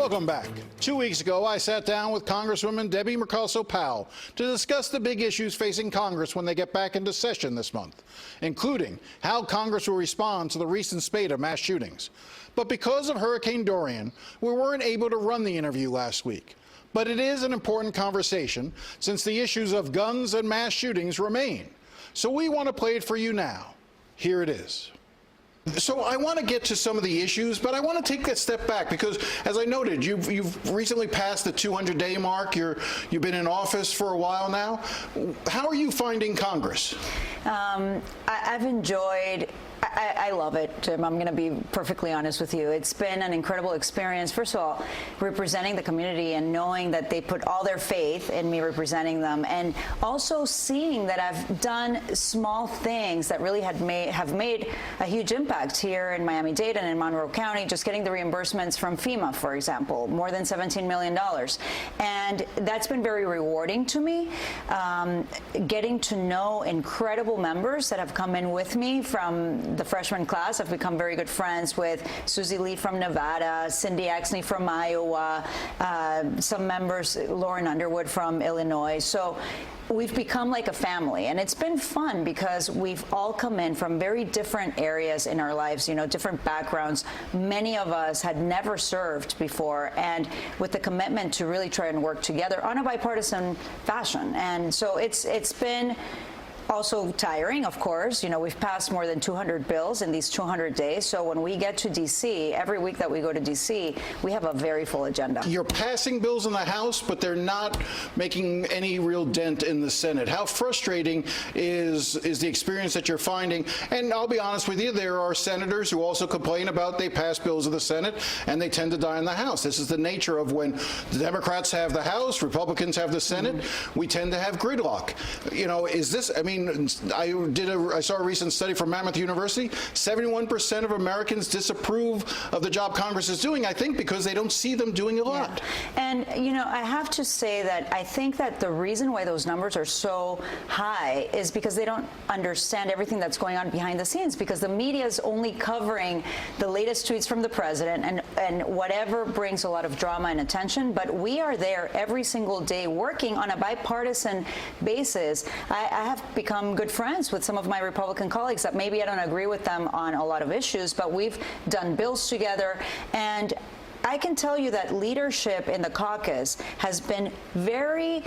Welcome back. 2 weeks ago, I sat down with Congresswoman Debbie Mucarsel-Powell to discuss the big issues facing Congress when they get back into session this month, including how Congress will respond to the recent spate of mass shootings. But because of Hurricane Dorian, we weren't able to run the interview last week. But it is an important conversation since the issues of guns and mass shootings remain. So we want to play it for you now. Here it is. So I want to get to some of the issues, but I want to take a step back because, as I noted, you've recently passed the 200-day mark. You've been in office for a while now. How are you finding Congress? I've enjoyed. I love it, Jim. I'm going to be perfectly honest with you. It's been an incredible experience. First of all, representing the community and knowing that they put all their faith in me representing them, and also seeing that I've done small things that really have made a huge impact here in Miami-Dade and in Monroe County. Just getting the reimbursements from FEMA, for example, more than $17 million. And that's been very rewarding to me. Getting to know incredible members that have come in with me from the freshman class. I've become very good friends with Susie Lee from Nevada, Cindy Axney from Iowa, some members, Lauren Underwood from Illinois. So we've become like a family, and it's been fun because we've all come in from very different areas in our lives, you know, different backgrounds. Many of us had never served before, and with the commitment to really try and work together on a bipartisan fashion. And so it's been also tiring, of course. You know, we've passed more than 200 bills in these 200 days. So when we get to D.C., every week that we go to D.C., we have a very full agenda. You're passing bills in the House, but they're not making any real dent in the Senate. How frustrating is the experience that you're finding? And I'll be honest with you, there are senators who also complain about they pass bills in the Senate and they tend to die in the House. This is the nature of when the Democrats have the House, Republicans have the Senate, we tend to have gridlock. You know, is this, I mean, I saw a recent study from Mammoth University. 71% of Americans disapprove of the job Congress is doing, I think, because they don't see them doing a lot. Yeah. And, you know, I have to say that I think that the reason why those numbers are so high is because they don't understand everything that's going on behind the scenes, because the media is only covering the latest tweets from the president and whatever brings a lot of drama and attention. But we are there every single day working on a bipartisan basis. I have become good friends with some of my Republican colleagues that maybe I don't agree with them on a lot of issues, but we've done bills together. And I can tell you that leadership in the caucus has been very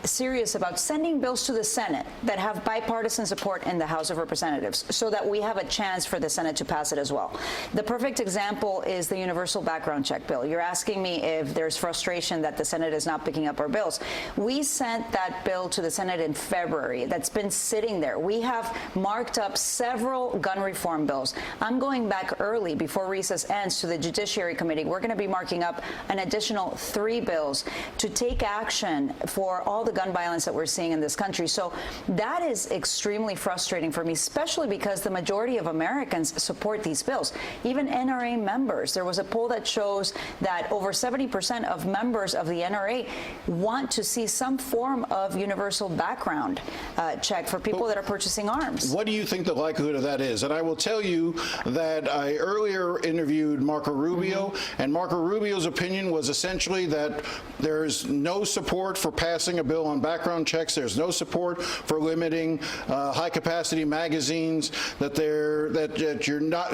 serious about sending bills to the Senate that have bipartisan support in the House of Representatives so that we have a chance for the Senate to pass it as well. The perfect example is the universal background check bill. You're asking me if there's frustration that the Senate is not picking up our bills. We sent that bill to the Senate in February. That's been sitting there. We have marked up several gun reform bills. I'm going back early before recess ends to the Judiciary Committee. We're going to be marking up an additional 3 bills to take action for all the gun violence that we're seeing in this country. So that is extremely frustrating for me, especially because the majority of Americans support these bills. Even NRA members, there was a poll that shows that over 70% of members of the NRA want to see some form of universal background check for people that are purchasing arms. What do you think the likelihood of that is? And I will tell you that I earlier interviewed Marco Rubio, and Marco Rubio's opinion was essentially that there's no support for passing a bill on background checks. There's no support for limiting high-capacity magazines. That you're not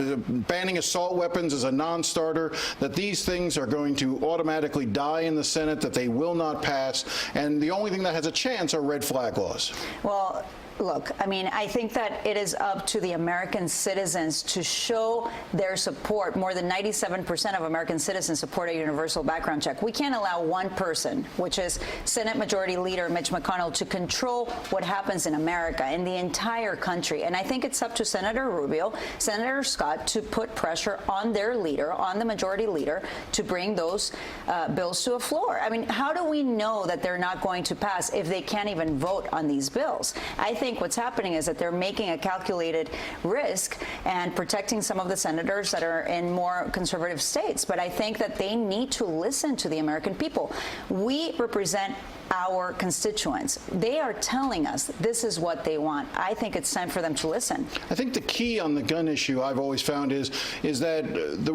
banning assault weapons as a non-starter. That these things are going to automatically die in the Senate. That they will not pass. And the only thing that has a chance are red flag laws. Well, look, I mean, I think that it is up to the American citizens to show their support. More than 97% of American citizens support a universal background check. We can't allow one person, which is Senate Majority Leader Mitch McConnell, to control what happens in America, in the entire country. And I think it's up to Senator Rubio, Senator Scott, to put pressure on their leader, on the Majority Leader, to bring those bills to a floor. I mean, how do we know that they're not going to pass if they can't even vote on these bills? I think what's happening is that they're making a calculated risk and protecting some of the senators that are in more conservative states. But I think that they need to listen to the American people. We represent our constituents. They are telling us this is what they want. I think it's time for them to listen. I think the key on the gun issue I've always found is that the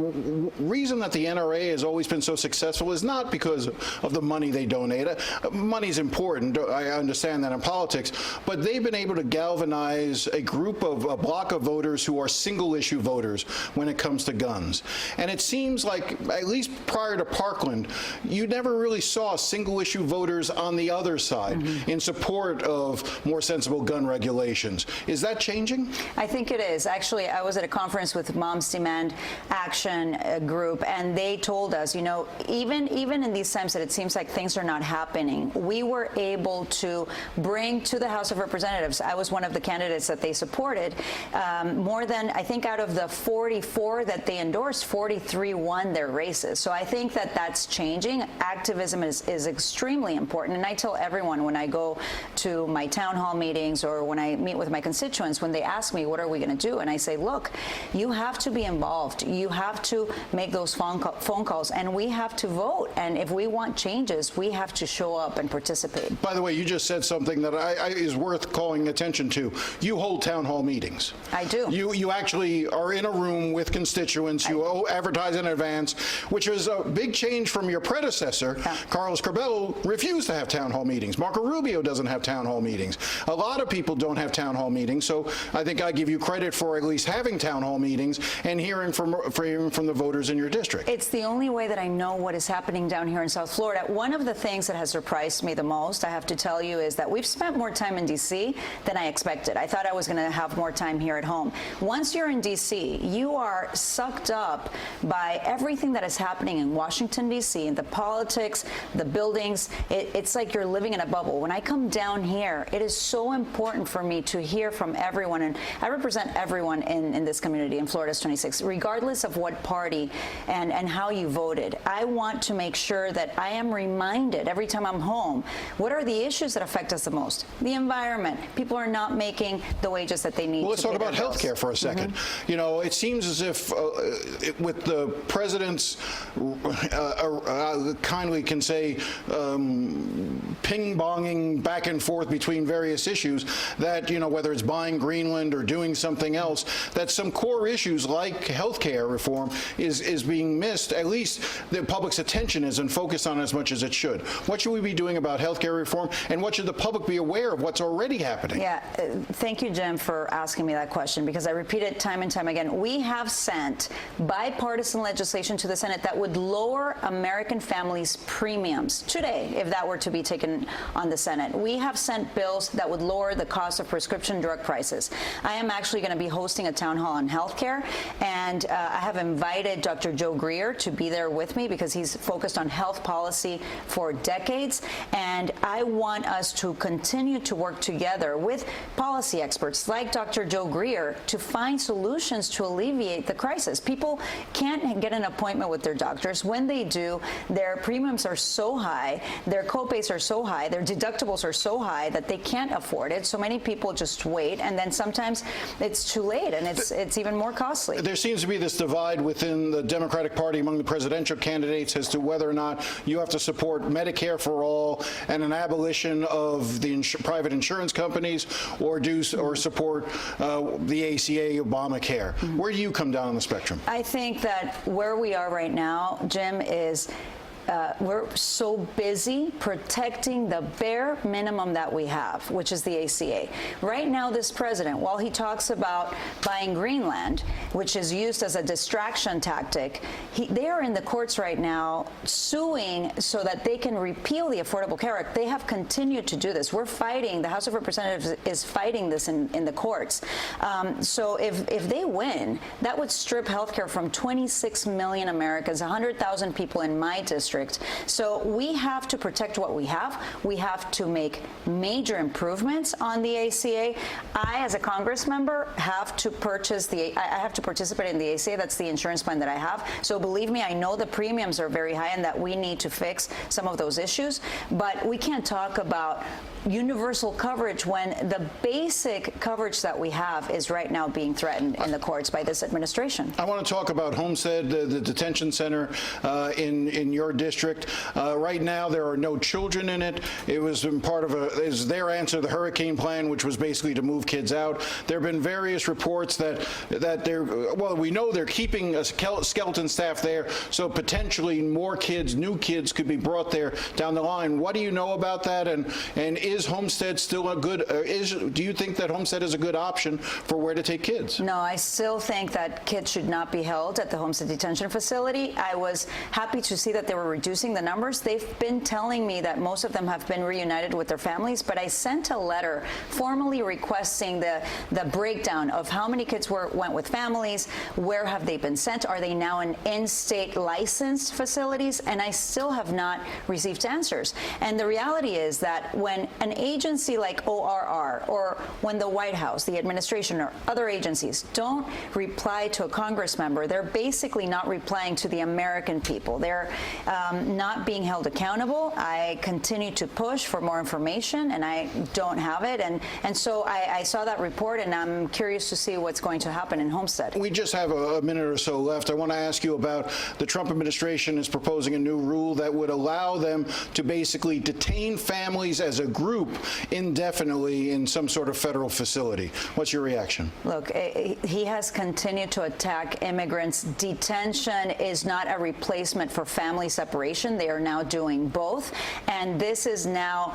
reason that the NRA has always been so successful is not because of the money they donate. Money's important. I understand that in politics, but they've been able to galvanize a block of voters who are single-issue voters when it comes to guns. And it seems like, at least prior to Parkland, you never really saw single-issue voters on the other side in support of more sensible gun regulations. Is that changing? I think it is. Actually, I was at a conference with Moms Demand Action group, and they told us, you know, even in these times that it seems like things are not happening, we were able to bring to the House of Representatives, I was one of the candidates that they supported, more than, I think out of the 44 that they endorsed, 43 won their races. So I think that that's changing. Activism is extremely important. And I tell everyone when I go to my town hall meetings or when I meet with my constituents, when they ask me, what are we going to do? And I say, look, you have to be involved. You have to make those phone calls, and we have to vote. And if we want changes, we have to show up and participate. By the way, you just said something that is worth calling attention to. You hold town hall meetings. I do. You actually are in a room with constituents. You advertise in advance, which is a big change from your predecessor. Yeah. Carlos Curbelo refused to have town hall meetings. Marco Rubio doesn't have town hall meetings. A lot of people don't have town hall meetings. So I think I give you credit for at least having town hall meetings and hearing from the voters in your district. It's the only way that I know what is happening down here in South Florida. One of the things that has surprised me the most, I have to tell you, is that we've spent more time in D.C. than I expected. I thought I was going to have more time here at home. Once you're in D.C., you are sucked up by everything that is happening in Washington, D.C., and the politics, the buildings. It's like you're living in a bubble. When I come down here, it is so important for me to hear from everyone, and I represent everyone in this community in Florida's 26, regardless of what party and how you voted. I want to make sure that I am reminded every time I'm home, what are the issues that affect us the most? The environment. People are not making the wages that they need. Well, let's talk about health care for a second. You know, it seems as if with the president's, kindly can say, ping-ponging back and forth between various issues, that, you know, whether it's buying Greenland or doing something else, that some core issues like health care reform is being missed. At least the public's attention isn't focused on as much as it should. What should we be doing about health care reform, and what should the public be aware of what's already happening? Yeah, thank you, Jim, for asking me that question, because I repeat it time and time again. We have sent bipartisan legislation to the Senate that would lower American families' premiums today, if that were to be taken on the Senate. We have sent bills that would lower the cost of prescription drug prices. I am actually going to be hosting a town hall on health care, and I have invited Dr. Joe Greer to be there with me because he's focused on health policy for decades, and I want us to continue to work together with policy experts like Dr. Joe Greer to find solutions to alleviate the crisis. People can't get an appointment with their doctors. When they do, their premiums are so high, their copays are so high, their deductibles are so high that they can't afford it. So many people just wait, and then sometimes it's too late, and it's even more costly. There seems to be this divide within the Democratic Party among the presidential candidates as to whether or not you have to support Medicare for all and an abolition of the private insurance companies, or support the ACA, Obamacare. Where do you come down on the spectrum? I think that where we are right now, Jim, is we're so busy protecting the bare minimum that we have, which is the ACA. Right now, this president, while he talks about buying Greenland, which is used as a distraction tactic, they are in the courts right now suing so that they can repeal the Affordable Care Act. They have continued to do this. We're fighting, the House of Representatives is fighting this in the courts. So if they win, that would strip health care from 26 million Americans, 100,000 people in my district. So we have to protect what we have. We have to make major improvements on the ACA. I, as a Congress member, have to I have to participate in the ACA. That's the insurance plan that I have. So believe me, I know the premiums are very high and that we need to fix some of those issues. But we can't talk about universal coverage when the basic coverage that we have is right now being threatened in the courts by this administration. I want to talk about Homestead, the detention center in your district. Right now, there are no children in it. It was part of is their answer to the hurricane plan, which was basically to move kids out. There have been various reports that they're, well, we know they're keeping a skeleton staff there, so potentially more kids, new kids, could be brought there down the line. What do you know about that? And is Homestead still a good? Do you think that Homestead is a good option for where to take kids? No, I still think that kids should not be held at the Homestead Detention Facility. I was happy to see that they were reducing the numbers. They've been telling me that most of them have been reunited with their families, but I sent a letter formally requesting the breakdown of how many kids went with families, where have they been sent, are they now in in-state licensed facilities, and I still have not received answers. And the reality is that when an agency like ORR or when the White House, the administration, or other agencies don't reply to a Congress member, they're basically not replying to the American people. They're not being held accountable. I continue to push for more information, and I don't have it. And so I saw that report, and I'm curious to see what's going to happen in Homestead. We just have a minute or so left. I want to ask you about the Trump administration is proposing a new rule that would allow them to basically detain families as a group indefinitely in some sort of federal facility. What's your reaction? Look, he has continued to attack immigrants. Detention is not a replacement for family separation. They are now doing both. And this is now,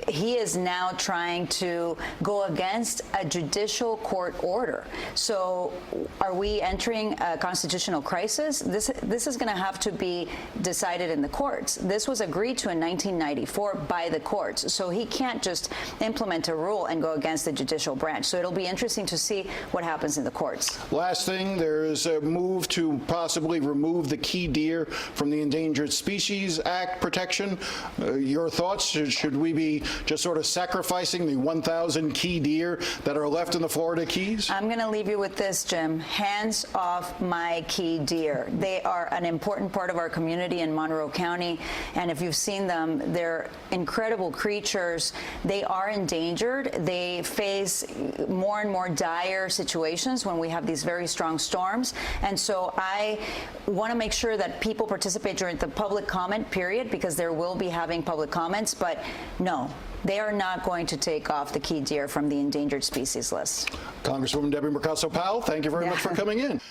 he is now trying to go against a judicial court order. So are we entering a constitutional crisis? This is going to have to be decided in the courts. This was agreed to in 1994 by the courts. So he can't just implement a rule and go against the judicial branch. So it'll be interesting to see what happens in the courts. Last thing, there is a move to possibly remove the key deer from the Endangered Species Act protection. Your thoughts? Should we be just sort of sacrificing the 1,000 key deer that are left in the Florida Keys? I'm going to leave you with this, Jim. Hands off my key deer. They are an important part of our community in Monroe County, and if you've seen them, they're incredible creatures. They are endangered. They face more and more dire situations when we have these very strong storms, and so I want to make sure that people participate during the public comment period, because there will be having public comments, but no, they are not going to take off the key deer from the endangered species list. Congresswoman Debbie Mucarsel-Powell, thank you very much for coming in.